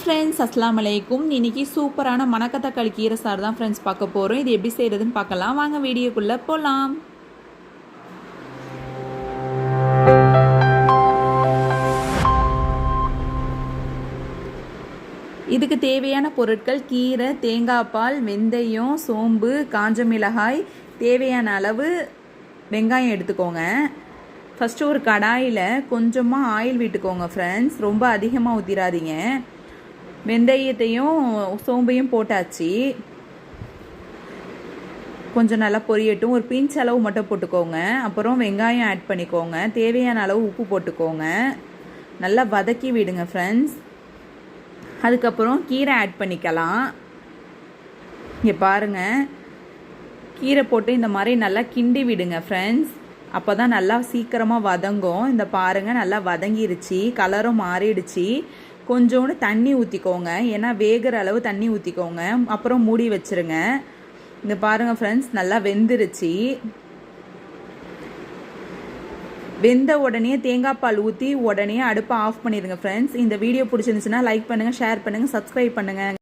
Friends, அஸ்ஸலாமு அலைக்கும். இன்றைக்கி சூப்பரான மணக்கத்தக்காளி கீரை சாறு தான் ஃப்ரெண்ட்ஸ் பார்க்க போகிறோம். இது எப்படி செய்கிறதுன்னு பார்க்கலாம். வாங்க வீடியோக்குள்ளே போகலாம். இதுக்கு தேவையான பொருட்கள் கீரை, தேங்காய் பால், வெந்தயம், சோம்பு, காஞ்ச மிளகாய், தேவையான அளவு வெங்காயம் எடுத்துக்கோங்க. ஃபஸ்ட்டு ஒரு கடாயில் கொஞ்சமாக ஆயில் விட்டுக்கோங்க ஃப்ரெண்ட்ஸ். ரொம்ப அதிகமாக ஊற்றிடாதீங்க. வெந்தயத்தையும் சோம்பையும் போட்டாச்சு. கொஞ்சம் நல்லா பொரியட்டும். ஒரு பிஞ்ச் அளவு மட்டும் போட்டுக்கோங்க. அப்புறம் வெங்காயம் ஆட் பண்ணிக்கோங்க. தேவையான அளவு உப்பு போட்டுக்கோங்க. நல்லா வதக்கி விடுங்க ஃப்ரெண்ட்ஸ். அதுக்கப்புறம் கீரை ஆட் பண்ணிக்கலாம். இங்கே பாருங்கள், கீரை போட்டு இந்த மாதிரி நல்லா கிண்டி விடுங்க ஃப்ரெண்ட்ஸ். அப்போ தான் நல்லா சீக்கிரமாக வதங்கும். இந்த பாருங்கள், நல்லா வதங்கிருச்சு, கலரும் மாறிடுச்சு. கொஞ்சோண்டு தண்ணி ஊற்றிக்கோங்க. ஏன்னா வேகிற அளவு தண்ணி ஊற்றிக்கோங்க. அப்புறம் மூடி வச்சுருங்க. இந்த பாருங்கள் ஃப்ரெண்ட்ஸ், நல்லா வெந்துருச்சு. வெந்த உடனே தேங்காய் பால் ஊற்றி உடனே அடுப்பை ஆஃப் பண்ணிடுங்க ஃப்ரெண்ட்ஸ். இந்த வீடியோ பிடிச்சிருந்துச்சுன்னா லைக் பண்ணுங்கள், ஷேர் பண்ணுங்கள், சப்ஸ்கிரைப் பண்ணுங்கள்.